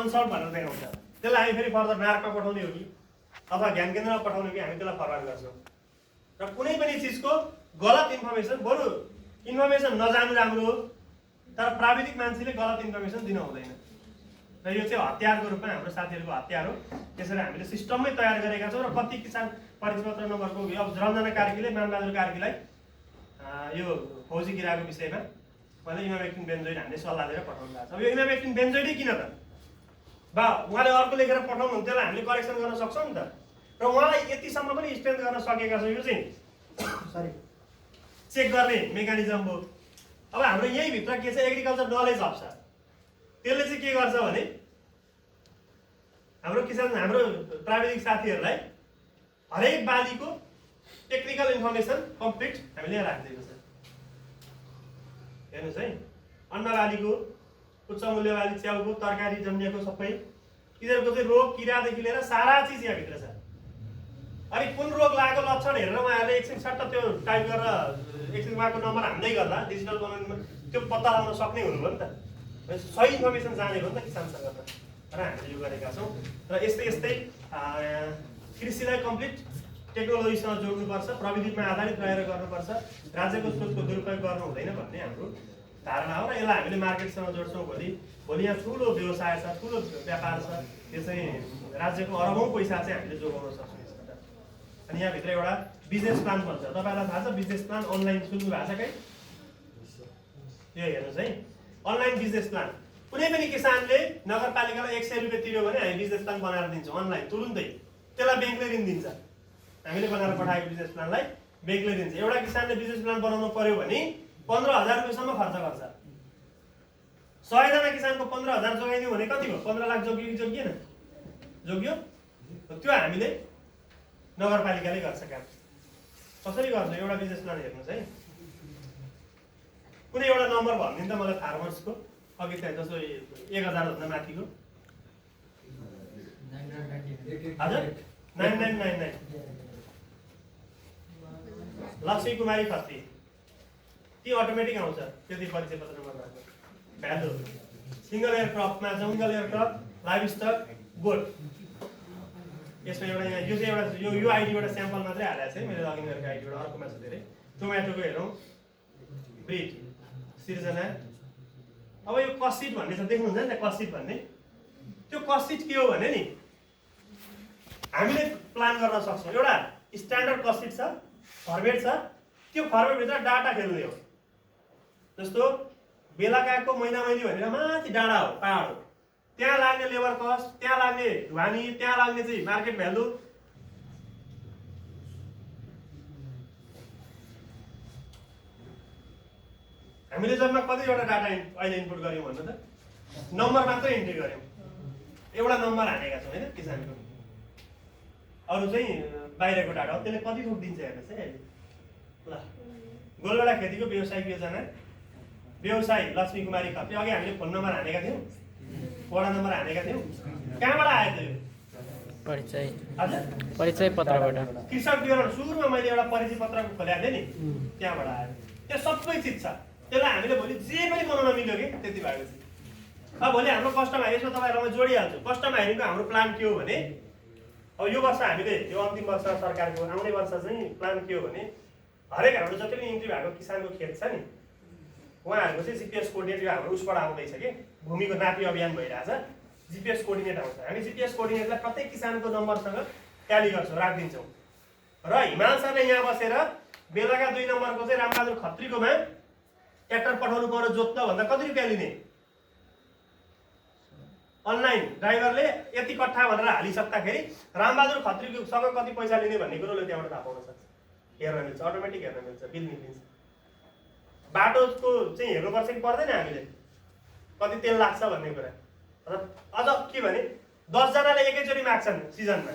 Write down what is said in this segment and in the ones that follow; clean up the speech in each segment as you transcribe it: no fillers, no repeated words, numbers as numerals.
अनसल्भ भनेर देखाउँछ। त्यसलाई हामी फेरि फर्दर नार्कमा पठाउने हो कि अथवा ज्ञान केन्द्रमा पठाउने कि हामी त्यसलाई फरवार्ड गर्छौँ। र कुनै पनि चिजको गलत इन्फर्मेसन, बरु इन्फर्मेसन नजानु राम्रो हो, तर प्राविधिक मान्छेले गलत इन्फर्मेसन दिन हुँदैन। र यो चाहिँ हतियारको रूपमा हाम्रो साथीहरूको हतियार हो। त्यसरी हामीले सिस्टममै तयार गरेका छौँ। र कति किसान परिचयपत्र नम्बरको अब रञ्जना कार्कीले मानबहादुर कार्कीलाई यो फौजी किराको विषयमा उहाँले इमामेक्टिन बेन्जोइड हामीले सल्लाह दिएर पठाउनु भएको छ। अब यो इमामेक्टिन बेन्जोइडै किन त बा उहाँले अर्को लेखेर पठाउनुहुन्छ, त्यसलाई हामीले करेक्सन गर्न सक्छौँ नि त। र उहाँलाई यतिसम्म पनि स्ट्रेन्थ गर्न सकेका छौँ। यो चाहिँ सरी चेक गर्ने मेकानिजम हो। अब हाम्रो यहीँभित्र के छ, एग्रिकल्चर नलेज हब छ। त्यसले चाहिँ के गर्छ भने हाम्रो किसान, हाम्रो प्राविधिक साथीहरूलाई हरेक बालीको टेक्निकल इन्फर्मेसन कम्प्लिट हामीले यहाँ राखिदिएको छ। हेर्नुहोस् है, अन्न बालीको, उच्च मूल्य बाली, च्याउको, तरकारी जन्यको सबै यिनीहरूको चाहिँ रोग किरादेखि लिएर सारा चिज यहाँभित्र छ। अनि कुन रोग लागेको लक्षण हेरेर उहाँहरूले एकछिन सट्ट त्यो टाइप गरेर एकछिन उहाँको नम्बर हान्दै गर्दा डिजिटल बनाउनुमा त्यो पत्ता लगाउन सक्ने हुनुभयो नि त। सही इन्फर्मेसन जानेको नि त किसानसँग त। र हामीले यो गरेका छौँ। र यस्तै यस्तै कृषिलाई कम्प्लिट टेक्नोलोजीसँग जोड्नुपर्छ, प्रविधिमा आधारित रहेर गर्नुपर्छ, राज्यको स्रोतको दुरुपयोग गर्नु हुँदैन भन्ने हाम्रो धारणा हो। र यसलाई हामीले मार्केटसँग जोड्छौँ। भोलि यहाँ ठुलो व्यवसाय छ, ठुलो व्यापार छ, त्यो चाहिँ राज्यको अरबौँ पैसा चाहिँ हामीले जोगाउन सक्छौँ यसबाट। अनि यहाँभित्र एउटा बिजनेस प्लान भन्छ, तपाईँलाई थाहा छ बिजनेस प्लान अनलाइन सुन्नु भएको छ कहीँ? यो हेर्नुहोस् है, अनलाइन बिजनेस प्लान। कुनै पनि किसानले नगरपालिकालाई 100 रुपियाँ तिर्यो भने हामी बिजनेस प्लान बनाएर दिन्छौँ अनलाइन तुरुन्तै। त्यसलाई ब्याङ्कले ऋण दिन्छ। हामीले बनाएर पठाएको बिजनेस प्लानलाई ब्याङ्कले दिन्छ। एउटा किसानले बिजनेस प्लान बनाउनु पर्यो भने 15,000 रुपियाँसम्म खर्च गर्छ। 100 जना किसानको 15,000 जोगाइदियो भने कति भयो? 15 लाख जोगियो कि जोगिएन? जोगियो। त्यो हामीले नगरपालिकाले गर्छ काम। कसरी गर्छ एउटा बिजनेस प्लान हेर्नुहोस् है। कुनै एउटा नम्बर भनिदिनु त मलाई फार्मर्सको, अघि चाहिँ जस्तो 1000 भन्दा माथिको। हजुर 9999 लक्ष्मी कुमारी खत्री, ती अटोमेटिक आउँछ। त्यति परिचय पत्र नम्बर भएको भ्यालु सिङ्गल एयर क्रपमा, jungle air crop, livestock, goat. यसमा एउटा यहाँ यो चाहिँ एउटा यो आइडीबाट स्याम्पल मात्रै हालेको छ है मैले, लगइन गरेको आइडीबाट। अर्कोमा छ धेरै। टोमेटोको हेरौँ, ब्रिड, सिर्जना। अब यो कसिट भन्ने छ, देख्नुहुन्छ नि त कसिट भन्ने। त्यो कसिट के हो भने नि हामीले प्लान गर्न सक्छौँ। एउटा स्ट्यान्डर्ड कसिट छ, फर्मेट छ। त्यो फर्मेटभित्र डाटा खेल्ने हो। जस्तो बेलाकाको महिना भनेर माथि डाँडा हो, पहाड हो, त्यहाँ लाग्ने लेबर कस्ट, त्यहाँ लाग्ने ढुवानी, त्यहाँ लाग्ने चाहिँ मार्केट भ्यालु। हामीले जम्मा कतिवटा डाटा अहिले इनपुट गर्यौँ भन्नु त? नम्बर मात्रै इन्ट्री गर्यौँ। एउटा नम्बर हानेका छौँ होइन किसानको। अरू चाहिँ बाहिरको डाटा हो। त्यसले कति थोक दिन्छ हेर्नुहोस् है अहिले। ल, गोलबेडा खेतीको व्यावसायिक योजना, व्यवसाय लक्ष्मी कुमारी खत्री। अघि हामीले फोन नम्बर हानेका थियौँ, वडा नम्बर हानेका थियौँ। कहाँबाट आयो त यो परिचय? हजुर परिचय पत्रबाट। कृषक विवरण सुरुमा मैले एउटा परिचय पत्र खोलेको थिएँ नि, त्यहाँबाट आयो। त्यो सबै चिज छ। त्यसलाई हामीले भोलि जे पनि बनाउन मिल्यो कि त्यति भएपछि। अब भोलि हाम्रो कस्टम हाइरिङमा तपाईँहरूलाई म जोडिहाल्छु। कस्टम हाइरिङको हाम्रो प्लान के हो भने, अब यो वर्ष हामीले यो अन्तिम वर्ष सरकारको, आउने वर्ष चाहिँ प्लान के हो भने हरेक हाम्रो जति पनि इन्ट्री भएको किसानको खेत छ नि, उहाँहरूको चाहिँ जिपिएस कोर्डिनेट यो हाम्रो उसबाट आउँदैछ कि भूमिको नापी अभियान भइरहेछ। जिपिएस कोर्डिनेट आउँछ। हामी जिपिएस कोर्डिनेटलाई प्रत्येक किसानको नम्बरसँग ट्याली गर्छौँ, राखिदिन्छौँ। र हिमाल सरले यहाँ बसेर बेलाका 2 नम्बरको चाहिँ रामबहादुर खत्रीकोमा ट्र्याक्टर पठाउनु पर्यो जोत्न भन्दा कति रुपियाँ लिने? अनलाइन ड्राइभरले यति कट्ठा भनेर हालिसक्दाखेरि रामबहादुर खत्रीसँग कति पैसा लिने भन्ने कुरोले त्यहाँबाट थाहा पाउन सक्छ। हेर्न मिल्छ, अटोमेटिक हेर्न मिल्छ, बिल निक्लिन्छ। बाटोको चाहिँ हेर्नुपर्छ कि पर्दैन हामीले, कति तेल लाग्छ भन्ने कुरा। र अझ के भने 10 जनाले एकैचोटि माग्छन् सिजनमा,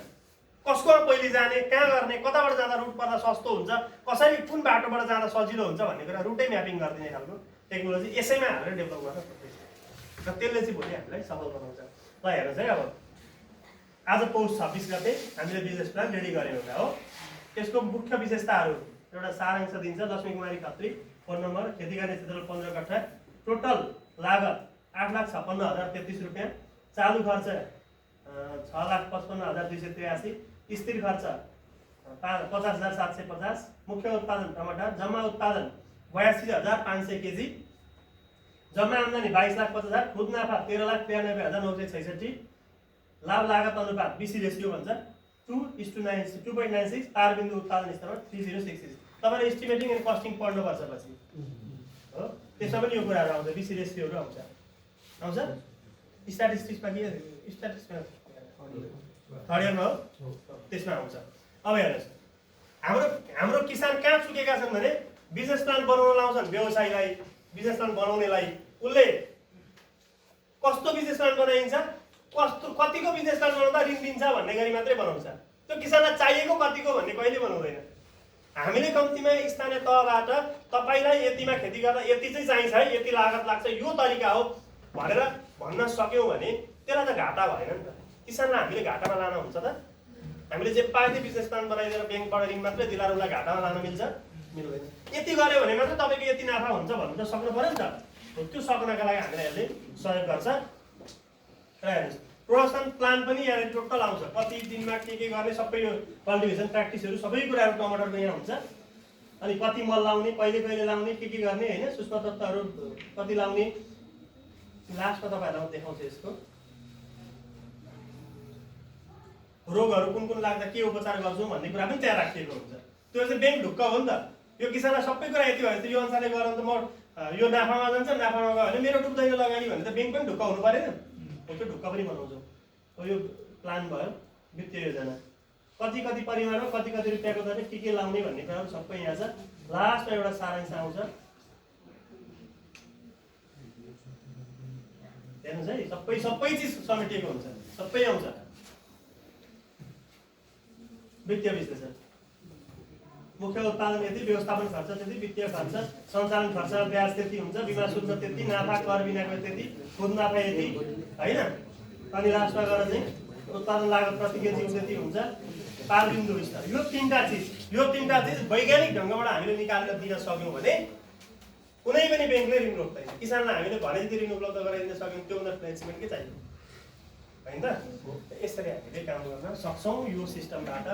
कसको पहिले जाने, कहाँ गर्ने, कताबाट जाँदा रुट पर्दा सस्तो हुन्छ, कसरी कुन बाटोबाट जाँदा सजिलो हुन्छ भन्ने कुरा रुटै म्यापिङ गरिदिने खालको टेक्नोलोजी यसैमा हालेर डेभलप गर्न सक्छ। र त्यसले चाहिँ भोलि हामीलाई सफल बनाउँछ। ल हेर्नुहोस् है, अब आज पौष 26 गते हामीले बिजनेस प्लान रेडी गरेको एउटा हो। त्यसको मुख्य विशेषताहरू एउटा सारांश दिन्छ। लक्ष्मी कुमारी खत्री, फोन नम्बर, खेती गर्ने क्षेत्र 15 कट्ठा, टोटल लागत 8,56,033 रुपियाँ, चालु खर्च 6,55,283, स्थिर खर्च 50,750, मुख्य उत्पादन टमाटर, जम्मा उत्पादन 82,500 केजी, जम्मा आम्दानी 22,50,000, खुद नाफा 13,93,966, लाभ लागत अनुपात BC रेसियो भन्छ 2:96, तारबिन्दु उत्पादन स्तरमा 3066। तपाईले एस्टिमेटिङ एन्ड कस्टिङ पढ्नुपर्छ पछि हो, त्यसमा पनि यो कुराहरू आउँछ, BC रेसियोहरू आउँछ स्ट्याटिस्टिक्समा के स्ट्याटिस्टिक्समा थर्ड इयरमा हो, त्यसमा आउँछ। अब हेर्नुहोस्, हाम्रो किसान कहाँ चुकेका छन् भने बिजनेस प्लान बनाउन लाउँछन् व्यवसायीलाई, बिजनेस प्लान बनाउनेलाई उसले कस्तो बिजनेस प्लान बनाइन्छ, कतिको बिजनेस प्लान बनाउँदा ऋण दिन्छ भन्ने गरी मात्रै बनाउँछ। त्यो किसानलाई चाहिएको कतिको भन्ने कहिले बनाउँदैन। हामीले कम्तीमा स्थानीय तहबाट तपाईलाई यतिमा खेती गर्दा यति चाहिँ चाहिन्छ है, यति लागत लाग्छ, यो तरिका हो भनेर भन्न सक्यौँ भने त्यसलाई त घाटा भएन नि त। किसानलाई हामीले घाटामा लान हुन्छ त? हामीले जे पाए त्यो बिजनेस प्लान बनाइदिएर ब्याङ्कबाट ऋण मात्रै दिलाएर उसलाई घाटामा लान मिल्छ? मिल्दैन। यति गऱ्यो भने मात्रै तपाईँको यति नाफा हुन्छ भन्नु त सक्नु पऱ्यो नि त। त्यो सक्नका लागि हामीलाई यसले सहयोग गर्छ। र हेर्नुहोस्, प्रोडक्सन प्लान पनि यहाँ टोटल आउँछ, कति दिनमा के गर्ने सबै यो कल्टिभेसन प्र्याक्टिसहरू सबै कुराहरू टमाटरको यहाँ हुन्छ। अनि कति मल लाउने, कहिले लाउने, के गर्ने होइन, सूक्ष्म तत्त्वहरू कति लाउने, लास्टमा तपाईँहरूलाई देखाउँछु। यसको रोगहरू कुन कुन लाग्दा के उपचार गर्छौँ भन्ने कुरा पनि त्यहाँ राखिएको हुन्छ। त्यो चाहिँ ब्याङ्क ढुक्क हो नि त। यो किसानलाई सबै कुरा यति भयो भने त यो अनुसारले गरौँ त म यो नाफामा जान्छ, नाफामा गयो भने मेरो डुब्दैन लगानी भने त ब्याङ्क पनि ढुक्क हुनु परेन। हो, त्यो ढुक्क पनि बनाउँछौँ। हो, यो प्लान भयो, वित्तीय योजना कति परिमाणमा कति रुपियाँको दरले के लाउने भन्ने कुराहरू सबै यहाँ छ। लास्टमा एउटा सारांश आउँछ, हेर्नुहोस् है, सबै चिज समेटिएको हुन्छ, सबै आउँछ। वित्तीय विश्लेषण, मुख्य उत्पादन यति, व्यवस्थापन खर्च त्यति, वित्तीय खर्च, सञ्चालन खर्च ब्याज त्यति हुन्छ, बिमा शुल्क त्यति, नाफा कर बिनाको त्यति, खुद नाफा यति होइन। अनि लास्टमा गएर चाहिँ उत्पादन लागत प्रति केजी त्यति हुन्छ। तारबिन्दु स्तर, यो तिनवटा चिज वैज्ञानिक ढङ्गबाट हामीले निकालेर दिन सक्यौँ भने कुनै पनि ब्याङ्कले ऋण रोक्दैन। किसानलाई हामीले भने जति ऋण उपलब्ध गराइदिन सक्यौँ, त्योभन्दा फ्लेक्सिबल के चाहियो होइन त? यसरी हामीले काम गर्न सक्छौँ। यो सिस्टमबाट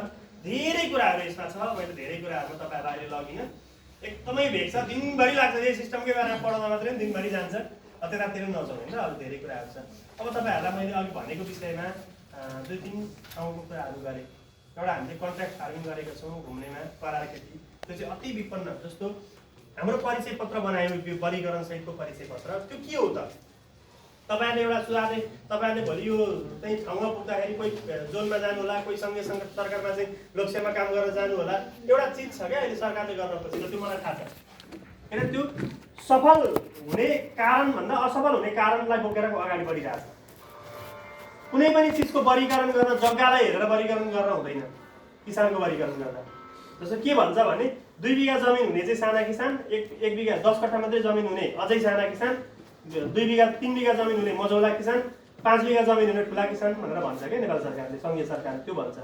धेरै कुराहरू यसमा छ, मैले धेरै कुराहरूमा तपाईँहरूलाई अहिले लगिनँ, एकदमै भेग छ, दिनभरि लाग्छ। यही सिस्टमकै बारेमा पढाउँदा मात्रै पनि दिनभरि जान्छ, त्यतातिर नजाउँ होइन। अझ धेरै कुराहरू छ। अब तपाईँहरूलाई मैले अघि भनेको विषयमा 2-3 ठाउँको कुराहरू गरेँ। एउटा हामीले कन्ट्र्याक्ट फार्मिङ गरेका छौँ घुम्नेमा, करार खेती, त्यो चाहिँ अति विपन्न। जस्तो हाम्रो परिचय पत्र बनायो, वर्गीकरण सहितको परिचय पत्र, त्यो के हो त? तपाईँहरूले एउटा सुझाव, तपाईँहरूले भोलि यो चाहिँ ठाउँमा पुग्दाखेरि कोही जोनमा जानु होला, कोही सँगै सरकारमा चाहिँ लोकसेवा काम गरेर जानु होला। एउटा चिज छ क्या अहिले सरकारले गर्न खोजेको, त्यो मलाई थाहा छ। किन त्यो सफल हुने कारणभन्दा असफल हुने कारणलाई बोकेर अगाडि बढिरहेछ। कुनै पनि चिजको वर्गीकरण गर्न जग्गालाई हेरेर वर्गीकरण गर्न हुँदैन। किसानको वर्गीकरण गर्दा जस्तो के भन्छ भने 2 बिघा जमिन हुने चाहिँ साना किसान, 1 बिघा 10 कट्ठा मात्रै जमिन हुने अझै साना किसान, 3 बिघा जमिन हुने मझौला किसान, 5 बिघा जमिन हुने ठुला किसान भनेर भन्छ क्या नेपाल सरकारले, सङ्घीय सरकारले त्यो भन्छ।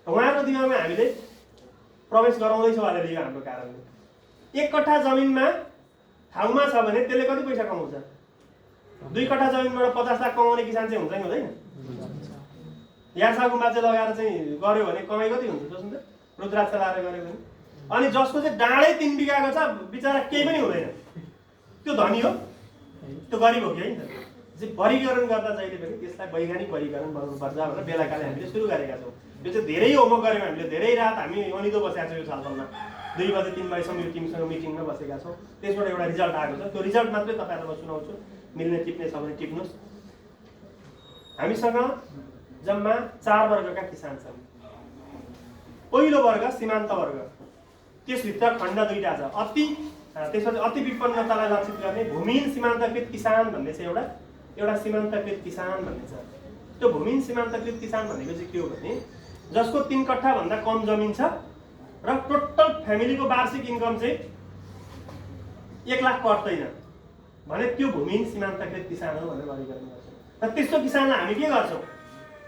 उहाँको दिमागमा हामीले प्रवेश गराउँदैछौँ अलिअलि हाम्रो कारणले। 1 कट्ठा जमिनमा ठाउँमा छ भने त्यसले कति पैसा कमाउँछ? 2 कट्ठा जमिनबाट 50 लाख कमाउने किसान चाहिँ हुन्छ कि हुँदैन? यासा गुम्बा चाहिँ लगाएर चाहिँ गऱ्यो भने कमाइ कति हुन्छ सोच्नु त? रुद्राक्ष लाएर गऱ्यो भने। अनि जसको चाहिँ डाँडै 3 बिघाको छ बिचरा केही पनि हुँदैन, त्यो धनी हो, त्यो गरिब हो कि होइन? चाहिँ वर्गीकरण गर्दा जहिले पनि त्यसलाई वैज्ञानिक वर्गीकरण बनाउनुपर्छ भनेर बेलाकाले हामीले सुरु गरेका छौँ। यो चाहिँ धेरै होमवर्क गऱ्यौँ हामीले, धेरै रात हामी अनिदो बसेका छौँ यो छलफलमा। 2 बजे 3 बजेसम्म यो टिमसँग मिटिङमा बसेका छौँ। त्यसबाट एउटा रिजल्ट आएको छ, त्यो रिजल्ट मात्रै तपाईँहरूलाई म सुनाउँछु, मिल्ने टिप्ने छ भने टिप्नुहोस्। हामीसँग जम्मा 4 वर्गका किसान छन्। पहिलो वर्ग सीमान्त वर्ग, त्यसभित्र खण्ड 2टा छ। त्यसपछि अति विपन्नतालाई लक्षित गर्ने भूमिहीन सीमान्तकृत किसान भन्ने चाहिँ एउटा सीमान्तकृत किसान भन्ने छ। त्यो भूमिहीन सीमान्तकृत किसान भनेको चाहिँ के हो भने जसको 3 कट्ठा भन्दा कम जमिन छ र टोटल फ्यामिलीको वार्षिक इन्कम चाहिँ 1 लाख पर्दैन भने त्यो भूमिहीन सीमान्तकृत किसान हो भनेर वर्गीकरण गर्छौँ। र त्यस्तो किसानलाई हामी के गर्छौँ?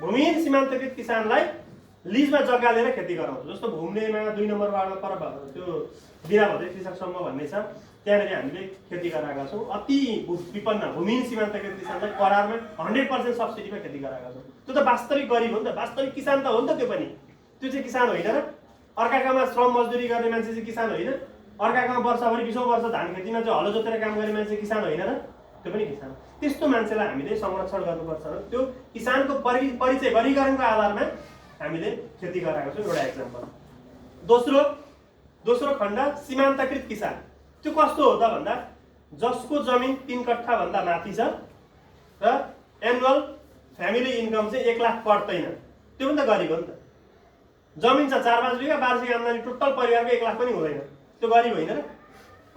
भूमिहीन सीमान्तकृत किसानलाई लिजमा जग्गा लिएर खेती गराउँछौँ। जस्तो घुम्नेमा 2 नम्बर वार्डमा पर त्यो बिना भदै कृषक समूह भन्ने छ, त्यहाँनिर हामीले खेती गराएका छौँ। अति विपन्न भूमिहीन सीमान्तकृत किसानलाई करारमा 100% सब्सिडीमा खेती गराएका छौँ। त्यो त वास्तविक गरिब हो नि त, वास्तविक किसान त हो नि त। त्यो पनि त्यो चाहिँ किसान होइन र? अर्काकामा श्रम मजदुरी गर्ने मान्छे चाहिँ किसान होइन? अर्काकामा वर्षभरि 20 वर्ष धान खेतीमा चाहिँ हलो जोतेर काम गर्ने मान्छे किसान होइन र? त्यो पनि किसान। त्यस्तो मान्छेलाई हामीले संरक्षण गर्नुपर्छ र त्यो किसानको परिचय वर्गीकरणको आधारमा हामीले खेती गराएको छौँ। एउटा एक्जाम्पल। दोस्रो खण्ड सीमान्तकृत किसान। त्यो कस्तो हो त भन्दा जसको जमिन 3 कट्ठा भन्दा माथि छ र एनुअल फ्यामिली इन्कम चाहिँ 1 लाख पर्दैन, त्यो पनि त गरिब हो नि त। जमिन छ 4-5 बिघा, वार्षिक आम्दानी टोटल परिवारको 1 लाख पनि हुँदैन, त्यो गरिब होइन र?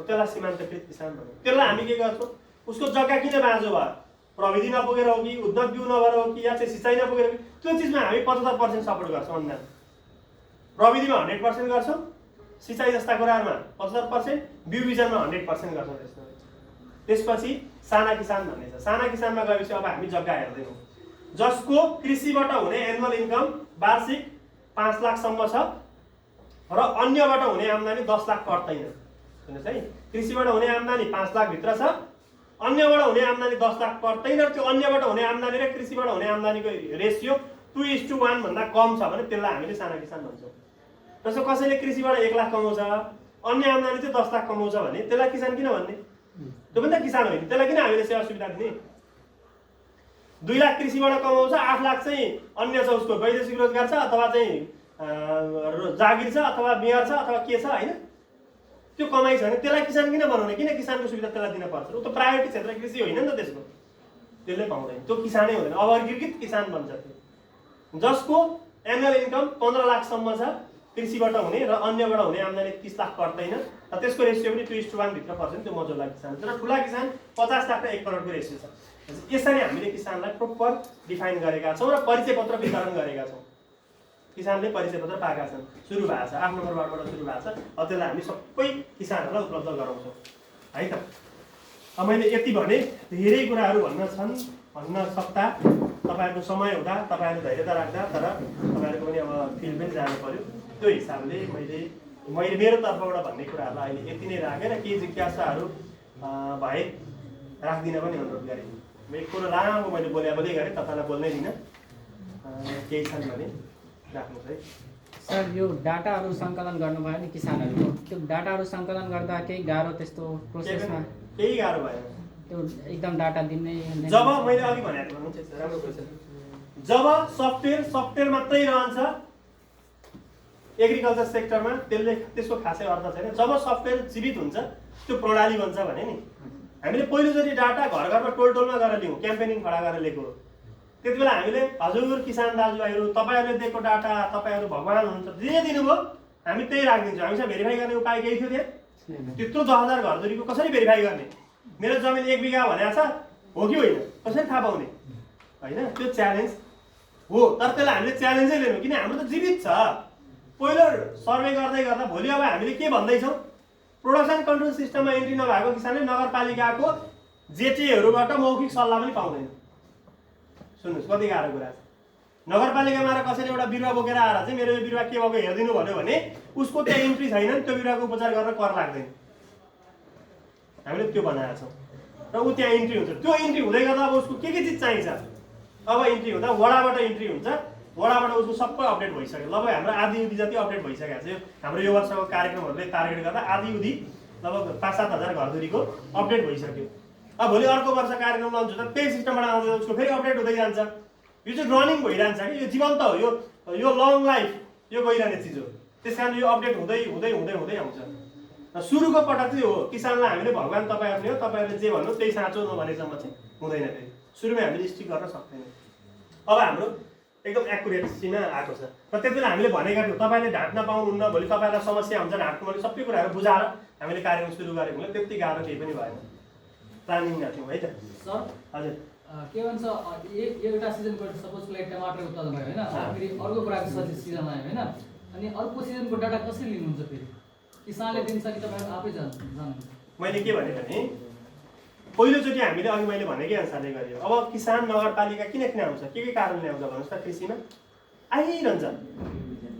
त्यसलाई सीमान्तकृत किसान भन्छ। त्यसलाई हामी के गर्छौँ? उसको जग्गा किन बाँझो भयो? प्रविधि नपुगेर हो कि, उद्योग बिउ नभएर हो कि, या चाहिँ सिँचाइ नपुगेर हो कि, त्यो चिजमा हामी 75% सपोर्ट गर्छौँ। अनुदान प्रविधिमा 100% गर्छौँ, सिँचाइ जस्ता कुराहरूमा 75%, बिउ बिजनमा 100% गर्छौँ। त्यसपछि साना किसान भन्ने छ। साना किसानमा गएपछि अब हामी जग्गा हेर्दैनौँ। जसको कृषिबाट हुने एनुअल इन्कम वार्षिक 5 लाखसम्म छ र अन्यबाट हुने आम्दानी 10 लाख पर्दैन। सुन्नुहोस् है, कृषिबाट हुने आम्दानी 5 लाख भित्र छ, अन्यबाट हुने आम्दानी 10 लाख पर्दैन र त्यो अन्यबाट हुने आम्दानी र कृषिबाट हुने आम्दानीको रेसियो 2:1 भन्दा कम छ भने त्यसलाई हामीले साना किसान भन्छौँ। जस्तो कसैले कृषिबाट 1 लाख कमाउँछ, अन्य आम्दानी चाहिँ 10 लाख कमाउँछ भने त्यसलाई किसान किन भन्ने? त्यो पनि त किसान होइन। त्यसलाई किन हामीले सेवा सुविधा दिने? 2 लाख कृषिबाट कमाउँछ, 8 लाख चाहिँ अन्य छ, उसको वैदेशिक रोजगार छ अथवा चाहिँ जागिर छ अथवा बिहार छ अथवा के छ, होइन? त्यो कमाइ छ भने त्यसलाई किसान किन बनाउने? किन किसानको सुविधा त्यसलाई दिन पर्छ? ऊ त प्रायोरिटी क्षेत्र कृषि होइन नि त त्यसको, त्यसले पाउँदैन, त्यो किसानै हुँदैन, अवर्गीकृत किसान बन्छ त्यो। जसको एनुअल इन्कम 15 लाखसम्म छ कृषिबाट हुने र अन्यबाट हुने आम्दानी 30 लाख पर्दैन र त्यसको रेसियो पनि 2:1 भित्र पर्छ नि, त्यो मजोला किसान। तर ठुला किसान 50 लाख र 1 करोडको रेसियो छ। यसरी हामीले किसानलाई प्रोपर डिफाइन गरेका छौँ र परिचय पत्र वितरण गरेका छौँ। किसानले परिचय पत्र पाएका छन्, सुरु भएको छ, 8 नम्बर वार्डबाट सुरु भएको छ। अब त्यसलाई हामी सबै किसानहरूलाई उपलब्ध गराउँछौँ है त। अब मैले यति भने, धेरै कुराहरू भन्न सक्दा तपाईँहरूको समय हुँदा, तपाईँहरू धैर्यता राख्दा, तर तपाईँहरूको पनि अब फिल्ड पनि जानु पर्यो। त्यो हिसाबले मैले मेरो तर्फबाट भन्ने कुराहरूलाई अहिले यति नै राखेर केही जिज्ञासाहरू भए राखिदिन पनि अनुरोध गरेँ। एक कुरो लामो मैले बोले गरेँ, तपाईँलाई बोल्नै दिनँ, केही छन् भने राख्नुहोस् है। सर, यो डाटाहरू सङ्कलन गर्नुभयो नि किसानहरूको, त्यो डाटाहरू सङ्कलन गर्दा केही गाह्रो त्यस्तो प्रोसेसमा? केही गाह्रो भएन, त्यो एकदम डाटा दिने। जब मैले अघि भनेको राम्रो क्वेसन, जब सफ्टवेयर मात्रै रहन्छ एग्रिकल्चर सेक्टरमा, त्यसको खासै अर्थ छैन। जब सफ्टवेयर जीवित हुन्छ त्यो प्रणाली बन्छ भने नि, हामीले पहिलोचोटि डाटा घर घरमा टोलमा गएर लिउँ, क्याम्पेनिङ खडा गरेर लिएको। त्यति बेला हामीले हजुर किसान दाजुभाइहरू, तपाईँहरूले दिएको डाटा, तपाईँहरू भगवान् हुनुहुन्छ, जे दिनुभयो हामी त्यही राखिदिन्छौँ। हामीसँग भेरिफाई गर्ने उपाय केही थियो त्यहाँ? त्यत्रो 10,000 घरधुरीको कसरी भेरिफाई गर्ने? मेरो जमिन 1 बिघा भनेको छ, हो कि होइन, कसरी थाहा पाउने? होइन, त्यो च्यालेन्ज हो। तर त्यसलाई हामीले च्यालेन्जै लिनु, किन हाम्रो त जीवित छ। पहिलो सर्वे गर्दै गर्दा भोलि अब हामीले के भन्दैछौँ? प्रोडक्सन कन्ट्रोल सिस्टममा इन्ट्री नभएको किसानले नगरपालिकाको जेटीहरूबाट मौखिक सल्लाह पनि पाउँदैन। सुन्नुहोस् कति गाह्रो कुरा छ। नगरपालिकामा र कसैले एउटा बिरुवा बोकेर आएर चाहिँ मेरो यो बिरुवा के भएको हेरिदिनु भन्यो भने उसको त्यहाँ इन्ट्री छैन, त्यो बिरुवाको उपचार गर्न कर लाग्दैन। हामीले त्यो बनाएका छौँ र ऊ त्यहाँ इन्ट्री हुन्छ। त्यो इन्ट्री हुँदै गर्दा अब उसको के चिज चाहिन्छ? अब इन्ट्री हुँदा वडाबाट इन्ट्री हुन्छ, वडाबाट उसको सबै अपडेट भइसक्यो। लगभग हाम्रो आधी उधी जति अपडेट भइसकेको छ। हाम्रो यो वर्षको कार्यक्रमहरूले टार्गेट गर्दा आधी उधी लगभग 5-7 हजार घरधुरीको अपडेट भइसक्यो। अब भोलि अर्को वर्ष कार्यक्रम लन्च हुँदा त्यही सिस्टमबाट आउँदा उसको फेरि अपडेट हुँदै जान्छ। यो चाहिँ रनिङ भइरहन्छ कि, यो जीवन्त हो, यो लङ लाइफ, यो गइरहने चिज हो। त्यस कारण यो अपडेट हुँदै हुँदै हुँदै हुँदै आउँछ। र सुरुको पटक चाहिँ हो किसानलाई हामीले भगवान् तपाईँहरूले हो, तपाईँहरूले जे भन्नु त्यही साँचो नभनेसम्म चाहिँ हुँदैन। फेरि सुरुमै हामीले स्टिक गर्न सक्दैनौँ। अब हाम्रो एकदम एक्युरेसीमा आएको छ र त्यति बेला हामीले भनेका थियौँ तपाईँले ढाँट्न पाउनुहुन्न, भोलि तपाईँलाई समस्या हुन्छ ढाँट्नु भने सबै कुराहरू बुझाएर हामीले कार्यक्रम सुरु गरेको हुँदा त्यति गाह्रो केही पनि भएन। प्लानिङमा थियौँ है त सर। हजुर, के भन्छ, एउटा सिजनको सपोजको लागि टमाटर उत्पादन भयो होइन, फेरि अर्को कुराको सिजन आयो होइन, अनि अर्को सिजनको डाटा कसरी लिनुहुन्छ? फेरि किसानले दिन्छ कि तपाईँहरू आफै जान्नुहुन्छ? मैले के भने पहिलोचोटि हामीले अघि मैले भनेकै अनुसारले गरियो। अब किसान नगरपालिका किन आउँछ? के कारणले आउँछ भन्नुहोस् त? कृषिमा आइरहन्छ,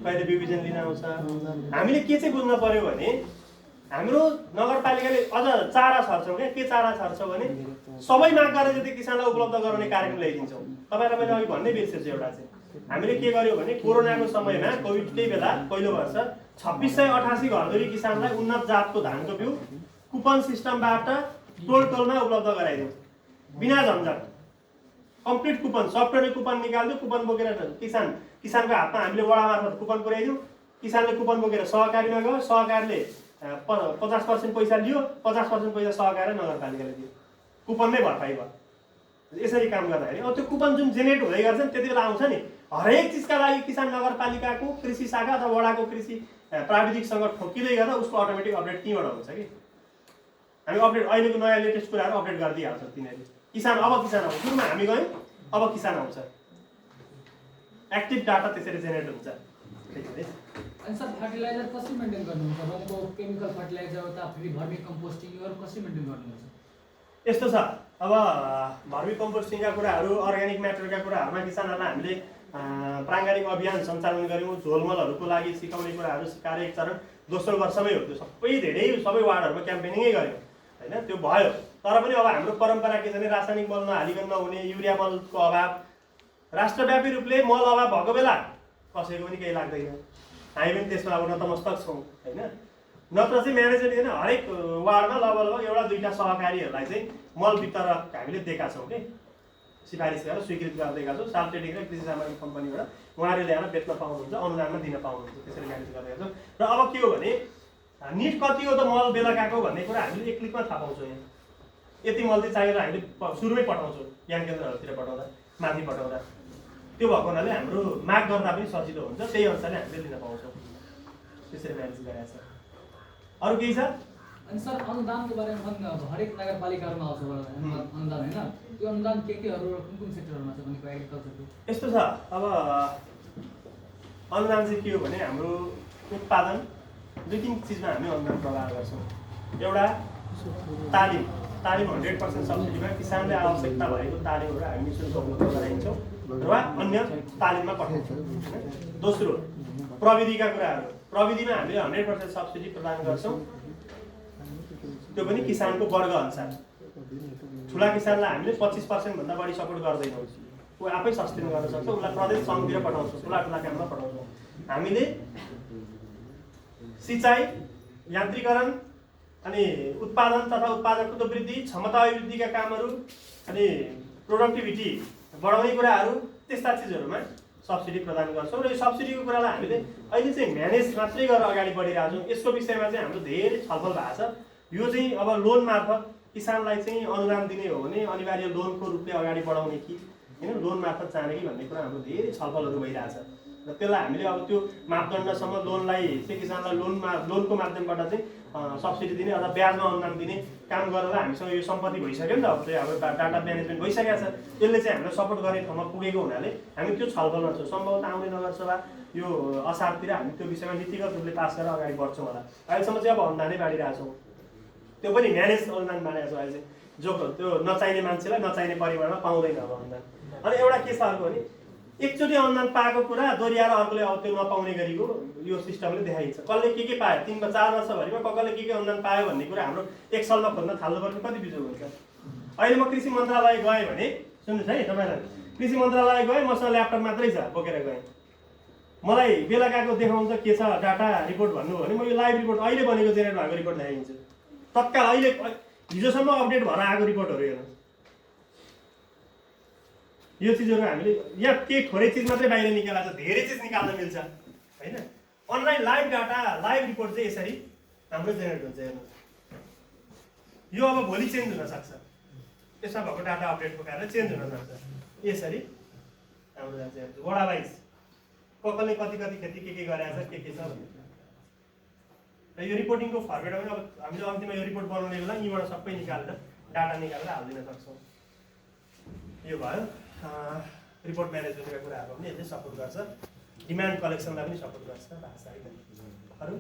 कहिले बिउ बिजन लिन आउँछ। हामीले के चाहिँ बुझ्नु पर्यो भने हाम्रो नगरपालिकाले अझ चारा छर्छौँ क्या। के चारा छर्छौँ भने सबै माग गरेर जति किसानलाई उपलब्ध गराउने कार्यक्रम ल्याइदिन्छौँ। तपाईँलाई मैले अघि भन्नै बिर्सेछु एउटा चाहिँ, हामीले के गर्यौँ भने कोरोनाको समयमा कोभिडकै बेला पहिलो वर्ष 2688 घरधुरी किसानलाई उन्नत जातको धानको बिउ कुपन सिस्टमबाट टोलमा उपलब्ध गराइदिउँ बिना झन्झट। कम्प्लिट कुपन, सफ्टवेयर कुपन निकाल्दियो, कुपन बोकेर किसानको हातमा हामीले वडा मार्फत कुपन पुर्याइदिउँ। किसानले कुपन बोकेर सहकारीमा गयो, सहकारीले 50% पैसा लियो, 50% पैसा सहकारी नगरपालिकाले दियो, कुपन नै भरपाई भयो। यसरी काम गर्दाखेरि अब त्यो कुपन जुन जेनेरेट हुँदै गर्छ नि त्यति बेला आउँछ नि, हरेक चिजका लागि किसान नगरपालिकाको कृषि शाखा अथवा वडाको कृषि प्राविधिकसँग ठोकिँदै गर्दा उसको अटोमेटिक अपडेट त्यहीँबाट हुन्छ कि। हामी अपडेट अहिलेको नयाँ लेटेस्ट कुराहरू अपडेट गरिदिइहाल्छौँ तिनीहरूले। किसान आउँछ, सुरुमा हामी गयौँ, अब किसान आउँछ, एक्टिभ डाटा त्यसरी जेनेरेट हुन्छ। अनि सर फर्टिलाइजर कसरी मेन्टेन गर्नुहुन्छ? रङको केमिकल फर्टिलाइजर उता फेरि भर्मी कम्पोस्टिङहरू कसरी मेन्टेन गर्नुहुन्छ? यस्तो छ, अब भर्मी कम्पोस्टिङका कुराहरू, अर्ग्यानिक म्याटरका कुराहरूमा किसानहरूलाई हामीले प्राङ्गारिक अभियान सञ्चालन गऱ्यौँ। झोलमलहरूको लागि सिकाउने कुराहरू सिकाएर एक चरण दोस्रो वर्षमै हो त्यो सबै वार्डहरूमा क्याम्पेनिङै गऱ्यौँ होइन, त्यो भयो। तर पनि अब हाम्रो परम्परा के छ भने रासायनिक मल नहालिकन नहुने, युरिया मलको अभाव, राष्ट्रव्यापी रूपले मल अभाव भएको बेला कसैको पनि केही लाग्दैन। हामी पनि त्यसमा अब नतमस्तक छौँ होइन। नत्र चाहिँ म्यानेजमेन्ट होइन, हरेक वार्डमा लगभग एउटा दुईवटा सहकारीहरूलाई चाहिँ मल वितरक हामीले दिएका छौँ कि, सिफारिस गरेर स्वीकृत गरिदिएका छौँ। साल ट्रेडिङ र कृषि सामग्री कम्पनीबाट उहाँहरूले ल्याएर बेच्न पाउनुहुन्छ, अनुदानमा दिन पाउनुहुन्छ, त्यसरी म्यानेज गरिदिएका छौँ। र अब के हो भने निट कति हो त मल बेलुकाको भन्ने कुरा हामीले एक क्लिकमा थाहा पाउँछौँ। यहाँ यति मल चाहिँ चाहिएर हामीले सुरुमै पठाउँछौँ, ज्ञान केन्द्रहरूतिर पठाउँदा, माथि पठाउँदा। त्यो भएको हुनाले हाम्रो माग गर्दा पनि सजिलो हुन्छ, त्यही अनुसारले हामीले लिन पाउँछौँ। त्यसरी म्यानेज गरेको छ। अरू केही छ? अनि सर अनुदानको बारेमा हरेक नगरपालिकाहरूमा आउँछ अनुदान होइन, त्यो अनुदान केहरू कुन सेक्टरमा छ भनेको एग्रिकल्चरको? यस्तो छ, अब अनुदान चाहिँ के हो भने हाम्रो उत्पादन दुई तिन चिजमा हामी अनुदान प्रदान गर्छौँ। एउटा तालिम 100% सब्सिडीमा किसानले आवश्यकता भएको तालिमहरू हामी निःशुल्क उपलब्ध गराइन्छौँ र अन्य तालिममा पठाउँछौँ। दोस्रो प्रविधिका कुराहरू, प्रविधिमा हामीले 100% सब्सिडी प्रदान गर्छौँ, त्यो पनि किसानको वर्ग अनुसार। ठुला किसानलाई हामीले 25% भन्दा बढी सपोर्ट गर्दैनौँ, ऊ आफै सस्टेन गर्न सक्छ, उसलाई प्रदेश सङ्घतिर पठाउँछौँ, ठुला काममा पठाउँछौँ। हामीले सिँचाइ, यान्त्रिकरण अनि उत्पादन तथा उत्पादकत्व वृद्धि, क्षमता अभिवृद्धिका कामहरू अनि प्रोडक्टिभिटी बढाउने कुराहरू, त्यस्ता चिजहरूमा सब्सिडी प्रदान गर्छौँ। र यो सब्सिडीको कुरालाई हामीले अहिले चाहिँ म्यानेज मात्रै गरेर अगाडि बढिरहेको छौँ। यसको विषयमा चाहिँ हाम्रो धेरै छलफल भएको छ। यो चाहिँ अब लोन मार्फत किसानलाई चाहिँ अनुदान दिने हो भने अनिवार्य लोनको रूपले अगाडि बढाउने कि होइन, लोन मार्फत जाने कि भन्ने कुरा हाम्रो धेरै छलफलहरू भइरहेछ। र त्यसलाई हामीले अब त्यो मापदण्डसम्म लोनलाई चाहिँ किसानलाई लोनको माध्यमबाट चाहिँ सब्सिडी दिने अथवा ब्याजमा अनुदान दिने काम गरेर हामीसँग यो सम्पत्ति भइसक्यो नि त। अब चाहिँ हाम्रो डाटा म्यानेजमेन्ट भइसकेको छ, यसले चाहिँ हामीलाई सपोर्ट गर्ने ठाउँमा पुगेको हुनाले हामी त्यो छलफलमा छौँ। सम्भवतः आउने नगरसभा यो असारतिर हामी त्यो विषयमा नीतिगत रूपले पास गरेर अगाडि बढ्छौँ होला। अहिलेसम्म चाहिँ अब अनुदानै बाँडिरहेछौँ, त्यो पनि म्यानेज अनुदान बाँडेको छौँ। अहिले चाहिँ जो त्यो नचाहिने मान्छेलाई नचाहिने परिमाणमा पाउँदैन अब अनुदान। अनि एउटा के छ अर्को भने एकचोटि अनुदान पाएको कुरा दोहोऱ्याएर अर्कोले अब त्यो नपाउने गरेको यो सिस्टमले देखाइन्छ। कसले के पायो 3-4 वर्षभरिमा कसले के अनुदान पायो भन्ने कुरा हाम्रो एक सालमा खोज्न थाल्नुपर्ने कति बिजो हुन्छ। अहिले म कृषि मन्त्रालय गएँ भने सुन्नुहोस् है तपाईँलाई, कृषि मन्त्रालय गएँ, मसँग ल्यापटप मात्रै छ, बोकेर गएँ। मलाई बेलुकाको देखाउँछ के छ डाटा रिपोर्ट भन्नु भने म यो लाइभ रिपोर्ट अहिले बनेको जेनेरेट भएको रिपोर्ट देखाइदिन्छु। तत्काल अहिले हिजोसम्म अपडेट भएर आएको रिपोर्टहरू हेर्नु। यो चिजहरू हामीले यहाँ केही थोरै चिज मात्रै बाहिर निकालेको छ, धेरै चिज निकाल्न मिल्छ होइन। Online live data, live report चाहिँ यसरी हाम्रो जेनेरेट हुन्छ। हेर्नु, यो अब भोलि चेन्ज हुनसक्छ, यसमा भएको डाटा अपडेटको कारणले चेन्ज हुनसक्छ। यसरी हाम्रो जान्छ वडा वाइज कसले कति खेती के गरेको छ, के छ भन्ने। र यो रिपोर्टिङको फर्मेटमा पनि अब हामीले अन्तिममा यो रिपोर्ट बनाउने बेला यहीँबाट सबै निकालेर डाटा निकालेर हालिदिन सक्छौँ। यो भयो रिपोर्ट म्यानेजमेन्टका कुराहरू पनि यसले सपोर्ट गर्छ, डिमान्ड कलेक्सनलाई पनि सपोर्ट गर्छ भाषा होइन। अरू